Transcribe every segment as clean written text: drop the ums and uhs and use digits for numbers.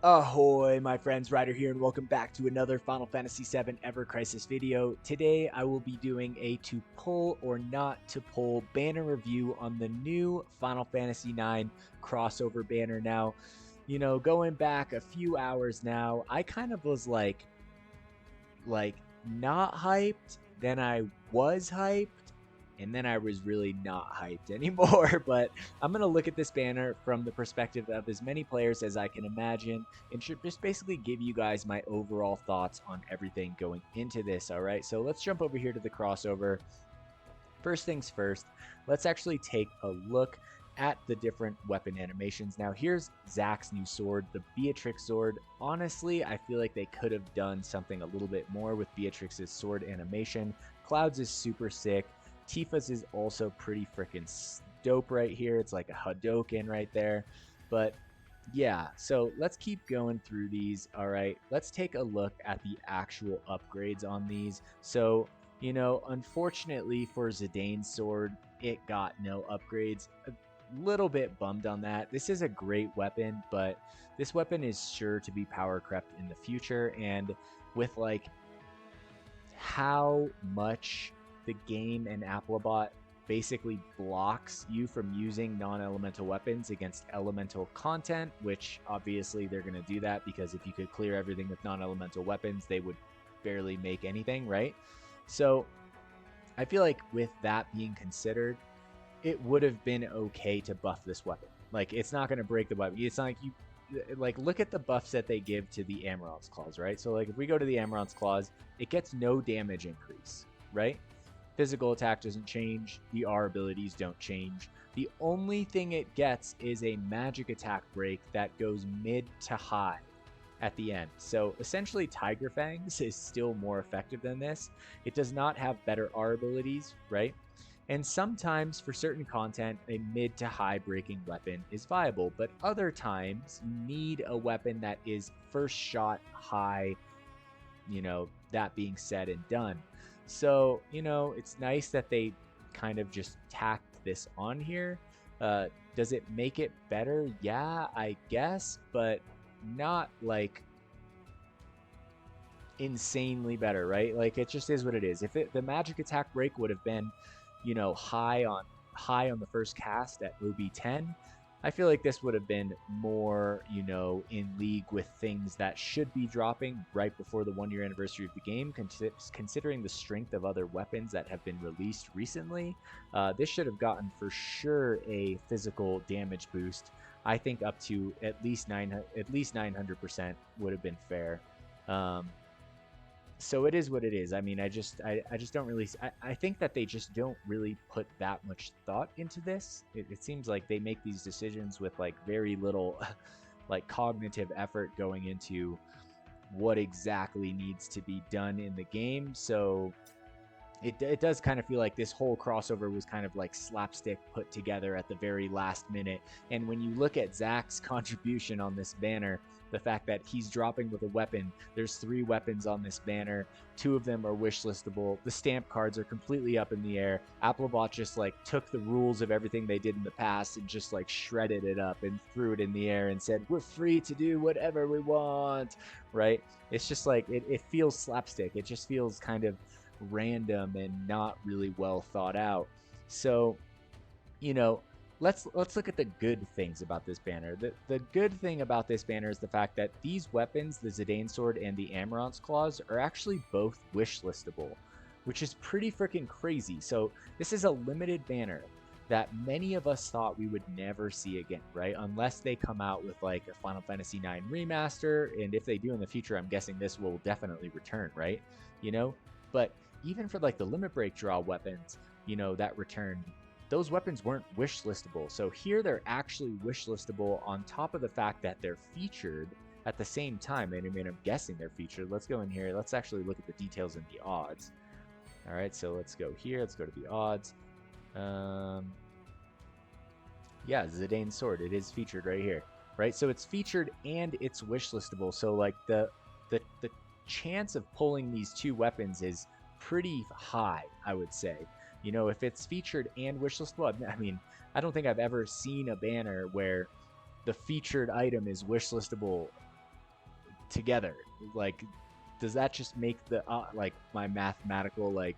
Ahoy, my friends, Ryder here, and welcome back to another Final Fantasy VII Ever Crisis video. Today, I will be doing a to pull or not to pull banner review on the new Final Fantasy IX crossover banner. Now, going back a few hours now, I kind of was like not hyped, then I was hyped, and then I was really not hyped anymore. But I'm going to look at this banner from the perspective of as many players as I can imagine and should just basically give you guys my overall thoughts on everything going into this. All right, so let's jump over here to the crossover. First things first, let's actually take a look at the different weapon animations. Now here's Zack's new sword, the Beatrix sword. Honestly, I feel like they could have done something a little bit more with Beatrix's sword animation. Cloud's is super sick. Tifa's is also pretty freaking dope right here. It's like a Hadoken right there. But yeah, so let's keep going through these. All right, let's take a look at the actual upgrades on these. So, unfortunately for Zidane's sword, it got no upgrades. A little bit bummed on that. This is a great weapon, but this weapon is sure to be power crept in the future. And with like how much the game and Applebot basically blocks you from using non-elemental weapons against elemental content, which obviously they're going to do that because if you could clear everything with non-elemental weapons, they would barely make anything, right? So I feel like with that being considered, it would have been okay to buff this weapon. Like, it's not going to break the weapon. It's not like you like look at the buffs that they give to the Amarant's claws, right? So like if we go to the Amarant's claws, it gets no damage increase, right? Physical attack doesn't change. The R abilities don't change. The only thing it gets is a magic attack break that goes mid to high at the end. So essentially Tiger Fangs is still more effective than this. It does not have better R abilities, right? And sometimes for certain content, a mid to high breaking weapon is viable, but other times you need a weapon that is first shot high, that being said and done. So, it's nice that they kind of just tacked this on here. Does it make it better? Yeah, I guess, but not like insanely better, right? Like it just is what it is. If the magic attack break would have been, high on the first cast at OB10, I feel like this would have been more, in league with things that should be dropping right before the 1-year anniversary of the game, considering the strength of other weapons that have been released recently. This should have gotten for sure a physical damage boost. I think up to at least 900% would have been fair. So it is what it is. I mean, I just don't really. I think that they just don't really put that much thought into this. It seems like they make these decisions with like very little, like cognitive effort going into what exactly needs to be done in the game. So it does kind of feel like this whole crossover was kind of like slapstick put together at the very last minute. And when you look at Zack's contribution on this banner, the fact that he's dropping with a weapon, there's 3 weapons on this banner, 2 of them are wishlistable, the stamp cards are completely up in the air. Applebot just like took the rules of everything they did in the past and just like shredded it up and threw it in the air and said, we're free to do whatever we want, right? It's just like, it feels slapstick. It just feels kind of random and not really well thought out. So, let's look at the good things about this banner. The good thing about this banner is the fact that these weapons, the Zidane sword and the Amarant's claws, are actually both wishlistable, which is pretty freaking crazy. So this is a limited banner that many of us thought we would never see again, right? Unless they come out with like a Final Fantasy IX remaster, and if they do in the future, I'm guessing this will definitely return, right? But even for like the limit break draw weapons, that returned, those weapons weren't wishlistable. So here they're actually wishlistable on top of the fact that they're featured at the same time. And I mean, I'm guessing they're featured. Let's go in here. Let's actually look at the details in the odds. All right, so let's go here. Let's go to the odds. Yeah, Zidane's sword. It is featured right here, right? So it's featured and it's wishlistable. So like the chance of pulling these 2 weapons is pretty high, I would say. If it's featured and wishlistable, I mean, I don't think I've ever seen a banner where the featured item is wishlistable together. Like, does that just make the like my mathematical like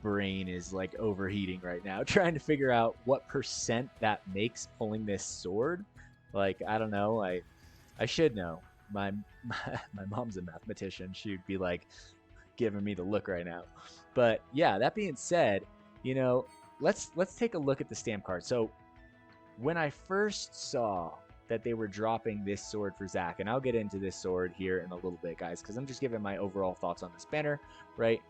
brain is like overheating right now trying to figure out what percent that makes pulling this sword? Like, I don't know. I should know. My mom's a mathematician. She'd be like giving me the look right now. But yeah, that being said, you know, let's take a look at the stamp card. So when I first saw that they were dropping this sword for Zack, and I'll get into this sword here in a little bit, guys, because I'm just giving my overall thoughts on this banner, right?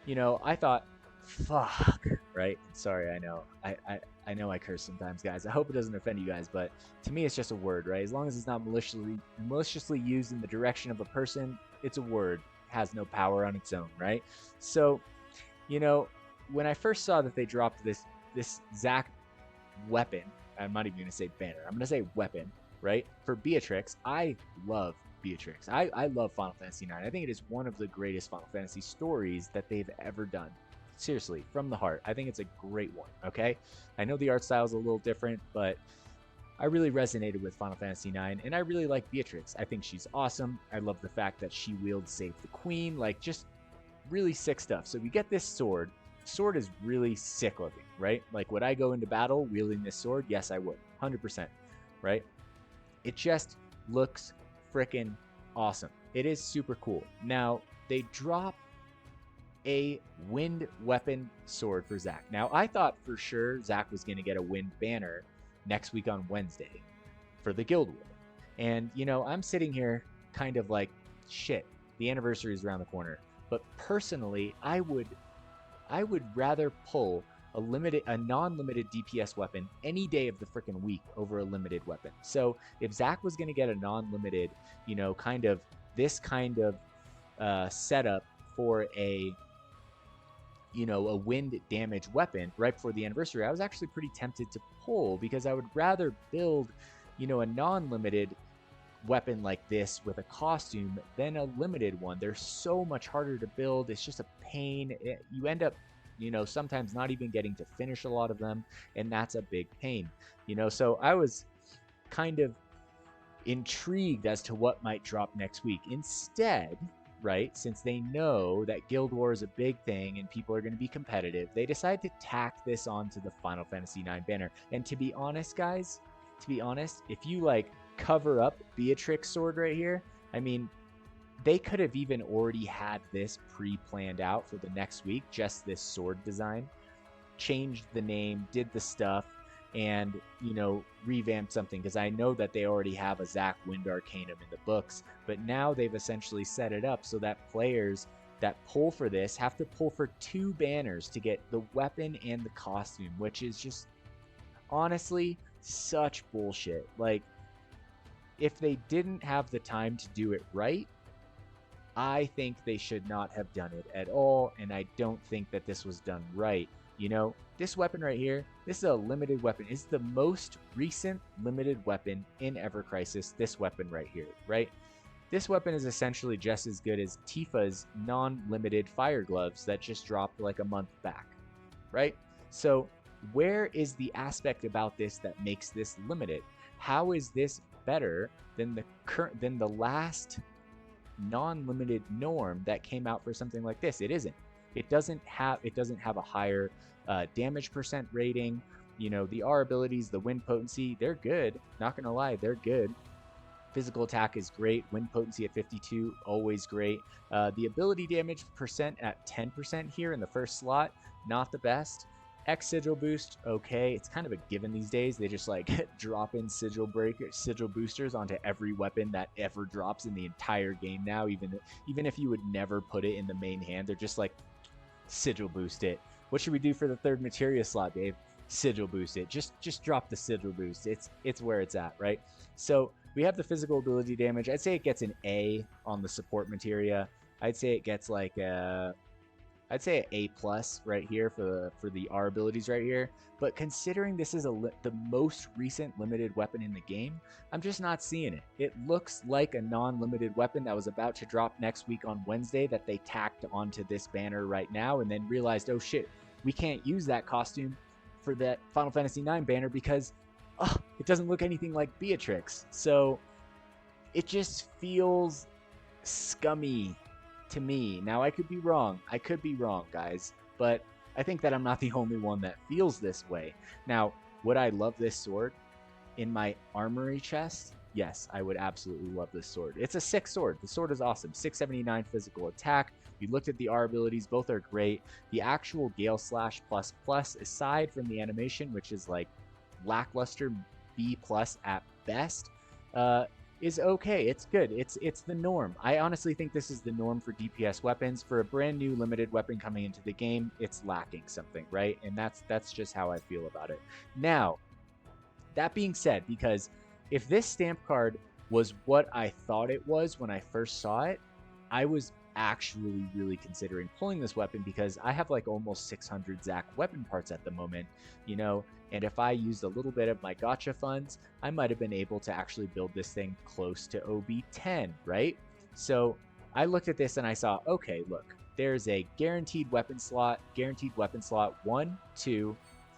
You know, I thought, fuck, right? Sorry, I know. I know I curse sometimes, guys. I hope it doesn't offend you guys, but to me, it's just a word, right? As long as it's not maliciously used in the direction of a person, it's a word. It has no power on its own, right? So, you know, when I first saw that they dropped this Zack weapon, I'm not even gonna say banner, I'm gonna say weapon, right? For Beatrix, I love Beatrix. I love Final Fantasy IX. I think it is one of the greatest Final Fantasy stories that they've ever done. Seriously, from the heart. I think it's a great one, okay? I know the art style is a little different, but I really resonated with Final Fantasy IX, and I really like Beatrix. I think she's awesome. I love the fact that she wields Save the Queen, like just really sick stuff. So we get this sword. Sword is really sick looking, right? Like, would I go into battle wielding this sword? Yes, I would, 100%, right? It just looks freaking awesome. It is super cool. Now, they drop a wind weapon sword for Zack. Now, I thought for sure Zack was going to get a wind banner next week on Wednesday for the Guild War. And, you know, I'm sitting here kind of like, shit, the anniversary is around the corner. But personally, I would rather pull a non-limited DPS weapon any day of the freaking week over a limited weapon. So if Zack was going to get a non-limited, you know, kind of this kind of setup for a, you know, a wind damage weapon right before the anniversary, I was actually pretty tempted to pull, because I would rather build, you know, a non-limited weapon like this with a costume than a limited one. They're so much harder to build. It's just a pain. You end up, you know, sometimes not even getting to finish a lot of them, and that's a big pain, you know. So I was kind of intrigued as to what might drop next week. Instead, right, since they know that Guild War is a big thing and people are going to be competitive, they decide to tack this onto the Final Fantasy IX banner. And to be honest, guys, if you like cover up Beatrix sword right here, I mean, they could have even already had this pre-planned out for the next week, just this sword design, changed the name, did the stuff, and, you know, revamped something, because I know that they already have a Zack Wind Arcanum in the books, but now they've essentially set it up so that players that pull for this have to pull for 2 banners to get the weapon and the costume, which is just honestly such bullshit. Like, if they didn't have the time to do it right, I think they should not have done it at all, and I don't think that this was done right. You know, this weapon right here, this is a limited weapon. It's the most recent limited weapon in Ever Crisis, this weapon right here, right? This weapon is essentially just as good as Tifa's non-limited fire gloves that just dropped like a month back, right? So where is the aspect about this that makes this limited? How is this better than the last non-limited norm that came out for something like this? It isn't. It doesn't have a higher damage percent rating. You know, the R abilities, the wind potency, they're good. Not gonna lie, they're good. Physical attack is great. Wind potency at 52, always great. The ability damage percent at 10% here in the first slot, not the best. X sigil boost, okay. It's kind of a given these days. They just like drop in sigil boosters onto every weapon that ever drops in the entire game now. Even if you would never put it in the main hand, they're just like, sigil boost it. What should we do for the 3rd materia slot, Dave? Sigil boost it. Just drop the sigil boost. It's where it's at, right? So we have the physical ability damage. I'd say it gets an A on the support materia. I'd say it gets like I'd say an A+ right here for the R abilities right here. But considering this is the most recent limited weapon in the game, I'm just not seeing it. It looks like a non-limited weapon that was about to drop next week on Wednesday that they tacked onto this banner right now and then realized, oh shit, we can't use that costume for that Final Fantasy IX banner because it doesn't look anything like Beatrix. So it just feels scummy to me. Now, I could be wrong. I could be wrong, guys. But I think that I'm not the only one that feels this way. Now, would I love this sword in my armory chest? Yes, I would absolutely love this sword. It's a 6 sword. The sword is awesome. 679 physical attack. We looked at the R abilities. Both are great. The actual Gale Slash plus plus, aside from the animation, which is like lackluster B plus at best, is okay. It's good. It's the norm. I honestly think this is the norm for DPS weapons. For a brand new limited weapon coming into the game, it's lacking something, right? And that's just how I feel about it. Now, that being said, because if this stamp card was what I thought it was when I first saw it, I was actually really considering pulling this weapon because I have like almost 600 Zack weapon parts at the moment, you know, and if I used a little bit of my gacha funds, I might have been able to actually build this thing close to OB10, right? So I looked at this and I saw, okay, look, there's a guaranteed weapon slot 1, 2,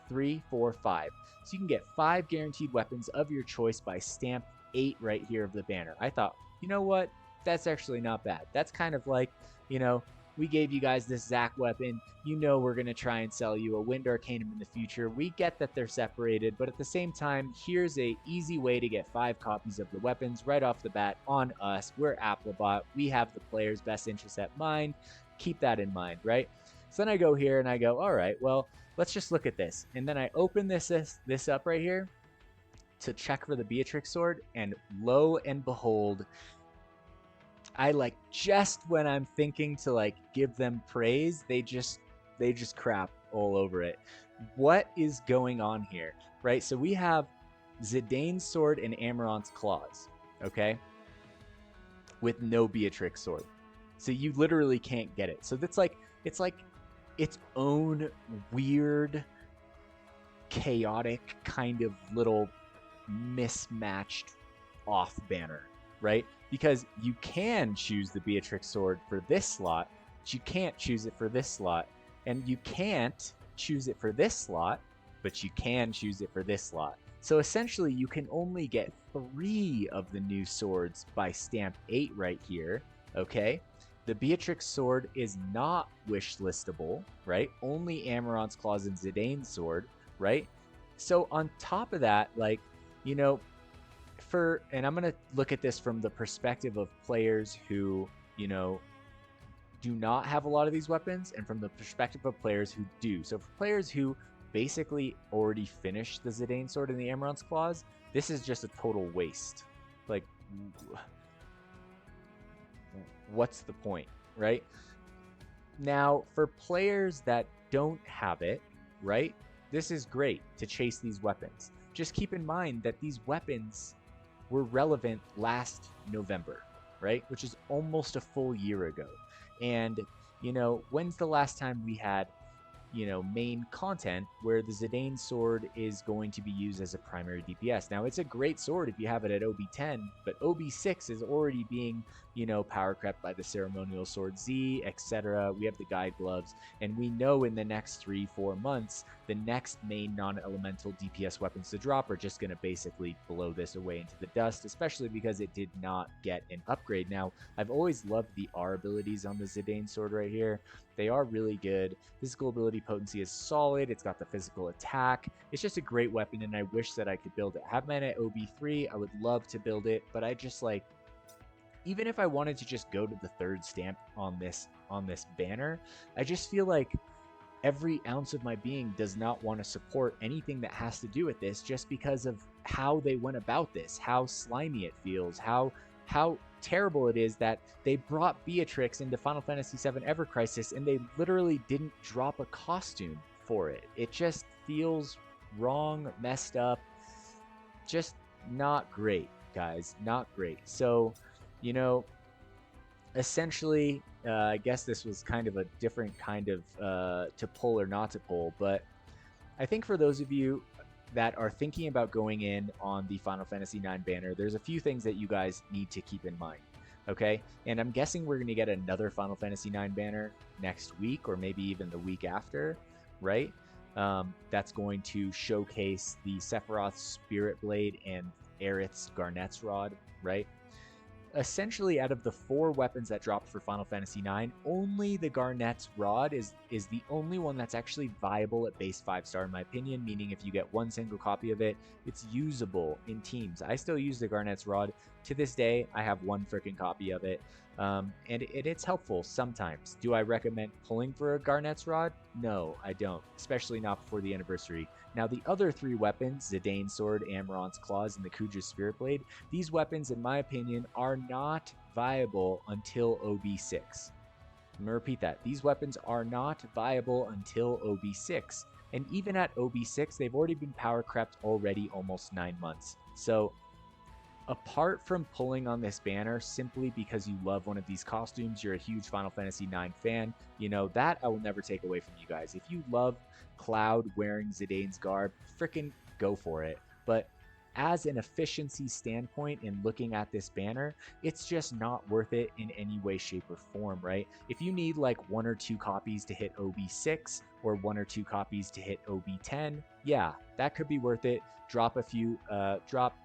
3, 4, 5. So you can get 5 guaranteed weapons of your choice by stamp 8 right here of the banner. I thought, you know what? That's actually not bad. That's kind of like, you know, we gave you guys this Zack weapon. You know we're going to try and sell you a Wind Arcanum in the future. We get that they're separated, but at the same time, here's a easy way to get 5 copies of the weapons right off the bat on us. We're Applebot. We have the player's best interest at mind. Keep that in mind, right? So then I go here and I go, all right, well, let's just look at this. And then I open this up right here to check for the Beatrix sword, and lo and behold, I like just when I'm thinking to like give them praise, they just crap all over it. What is going on here, right? So we have Zidane's sword and Amarant's claws, okay, with no Beatrix sword. So you literally can't get it. So that's like it's like its own weird, chaotic kind of little mismatched off banner, right? Because you can choose the Beatrix sword for this slot, but you can't choose it for this slot. And you can't choose it for this slot, but you can choose it for this slot. So essentially, you can only get 3 of the new swords by stamp 8 right here, okay? The Beatrix sword is not wishlistable, right? Only Amarant's claws and Zidane's sword, right? So on top of that, like, you know, and I'm going to look at this from the perspective of players who, you know, do not have a lot of these weapons, and from the perspective of players who do. So for players who basically already finished the Zidane sword and the Amarant's claws, this is just a total waste. Like, what's the point, right? Now, for players that don't have it, right, this is great to chase these weapons. Just keep in mind that these weapons were relevant last November, right? Which is almost a full year ago. And, you know, when's the last time we had, you know, main content where the Zidane sword is going to be used as a primary DPS? Now, it's a great sword if you have it at OB10, but OB6 is already being, you know, power crept by the ceremonial sword Z, etc. We have the guide gloves, and we know in the next 3-4 months, the next main non-elemental DPS weapons to drop are just going to basically blow this away into the dust, especially because it did not get an upgrade. Now, I've always loved the R abilities on the Zidane sword right here. They are really good. Physical ability potency is solid. It's got the physical attack. It's just a great weapon, and I wish that I could build it. Have mine at OB3. I would love to build it, but I just like, even if I wanted to just go to the 3rd stamp on this banner, I just feel like every ounce of my being does not want to support anything that has to do with this, just because of how they went about this, how slimy it feels, how terrible it is that they brought Beatrix into Final Fantasy VII Ever Crisis and they literally didn't drop a costume for it. It just feels wrong, messed up, just not great, guys, not great. So, you know, essentially, I guess this was kind of a different kind of to pull or not to pull, but I think for those of you that are thinking about going in on the Final Fantasy IX banner, there's a few things that you guys need to keep in mind, okay? And I'm guessing we're going to get another Final Fantasy IX banner next week, or maybe even the week after, right? That's going to showcase the Sephiroth's Spirit Blade and Aerith's Garnet's Rod, right? essentially out of the 4 weapons that dropped for Final Fantasy IX, only the Garnet's Rod is the only one that's actually viable at base 5-star in my opinion, meaning if you get one single copy of it, it's usable in teams. I still use the Garnet's Rod. To this day, I have one freaking copy of it, and it's helpful sometimes. Do I recommend pulling for a Garnet's Rod? No, I don't, especially not before the anniversary. Now, the other 3 weapons, Zidane's Sword, Amarant's Claws, and the Kuja's Spirit Blade, these weapons, in my opinion, are not viable until OB6. I'm going to repeat that. These weapons are not viable until OB6. And even at OB6, they've already been power crept already almost 9 months. So, apart from pulling on this banner simply because you love one of these costumes, you're a huge Final Fantasy IX fan, you know, that I will never take away from you guys. If you love Cloud wearing Zidane's garb, frickin' go for it. But as an efficiency standpoint in looking at this banner, it's just not worth it in any way, shape, or form, right? If you need like 1 or 2 copies to hit OB6 or 1 or 2 copies to hit OB10, yeah, that could be worth it. Drop a few,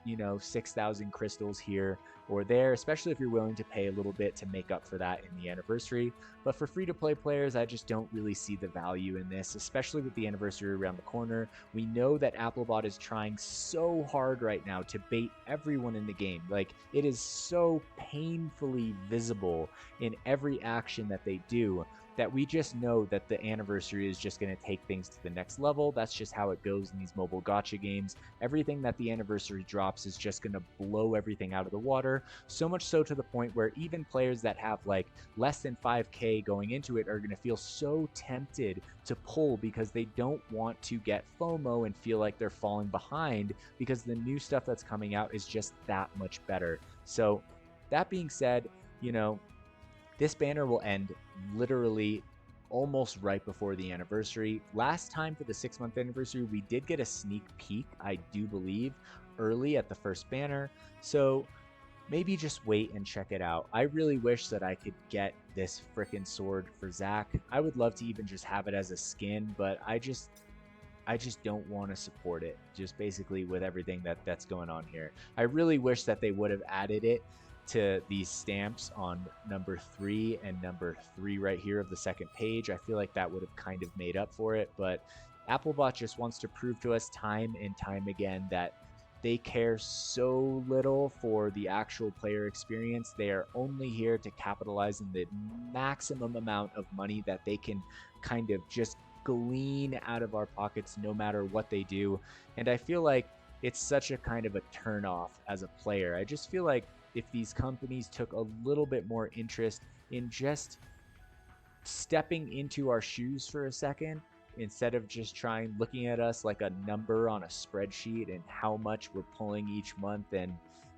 you know, 6,000 crystals here or there, especially if you're willing to pay a little bit to make up for that in the anniversary. But for free-to-play players, I just don't really see the value in this, especially with the anniversary around the corner. We know that Applebot is trying so hard right now to bait everyone in the game. Like, it is so painfully visible in every action that they do that we just know that the anniversary is just going to take things to the next level. That's just how it goes in these mobile gacha games. Everything that the anniversary drops is just going to blow everything out of the water, so much so to the point where even players that have like less than 5k going into it are going to feel so tempted to pull because they don't want to get FOMO and feel like they're falling behind because the new stuff that's coming out is just that much better. So that being said, you know, this banner will end literally almost right before the anniversary. Last time for the 6-month anniversary, we did get a sneak peek, I do believe, early at the first banner. So maybe just wait and check it out. I really wish that I could get this frickin' sword for Zack. I would love to even just have it as a skin, but I just don't want to support it, just basically with everything that's going on here. I really wish that they would have added it to these stamps on number 3 and number 3 right here of the second page. I feel like that would have kind of made up for it, but Applebot just wants to prove to us time and time again that they care so little for the actual player experience. They are only here to capitalize on the maximum amount of money that they can kind of just glean out of our pockets no matter what they do. And I feel like it's such a kind of a turn off as a player. I just feel like if these companies took a little bit more interest in just stepping into our shoes for a second, instead of just looking at us like a number on a spreadsheet and how much we're pulling each month, and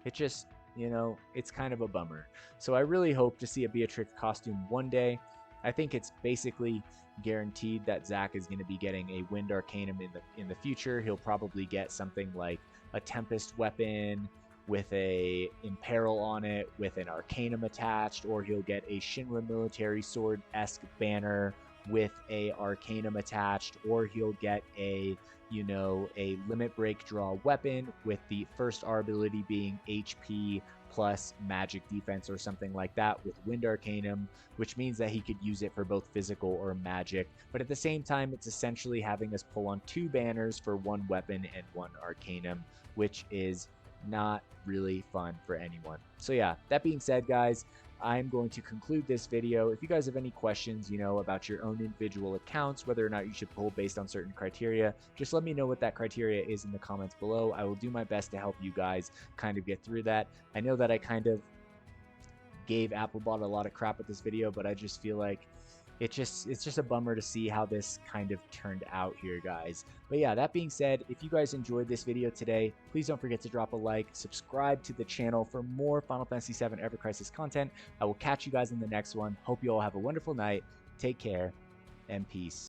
it just, you know, it's kind of a bummer. So I really hope to see a Beatrix costume one day. I think it's basically guaranteed that Zack is going to be getting a Wind Arcanum in the future. He'll probably get something like a Tempest weapon with a Imperil on it with an Arcanum attached, or he'll get a Shinra Military Sword-esque banner with a Arcanum attached, or he'll get a, you know, a limit break draw weapon with the first R ability being HP plus magic defense or something like that with Wind Arcanum, which means that he could use it for both physical or magic. But at the same time, it's essentially having us pull on 2 banners for 1 weapon and 1 Arcanum, which is not really fun for anyone. So yeah, that being said, guys, I'm going to conclude this video. If you guys have any questions, you know, about your own individual accounts, whether or not you should pull based on certain criteria, just let me know what that criteria is in the comments below. I will do my best to help you guys kind of get through that. I know that I kind of gave Applebot a lot of crap with this video, but I just feel like it's just a bummer to see how this kind of turned out here, guys. But yeah, that being said, if you guys enjoyed this video today, please don't forget to drop a like, subscribe to the channel for more Final Fantasy VII Ever Crisis content. I will catch you guys in the next one. Hope you all have a wonderful night. Take care and peace.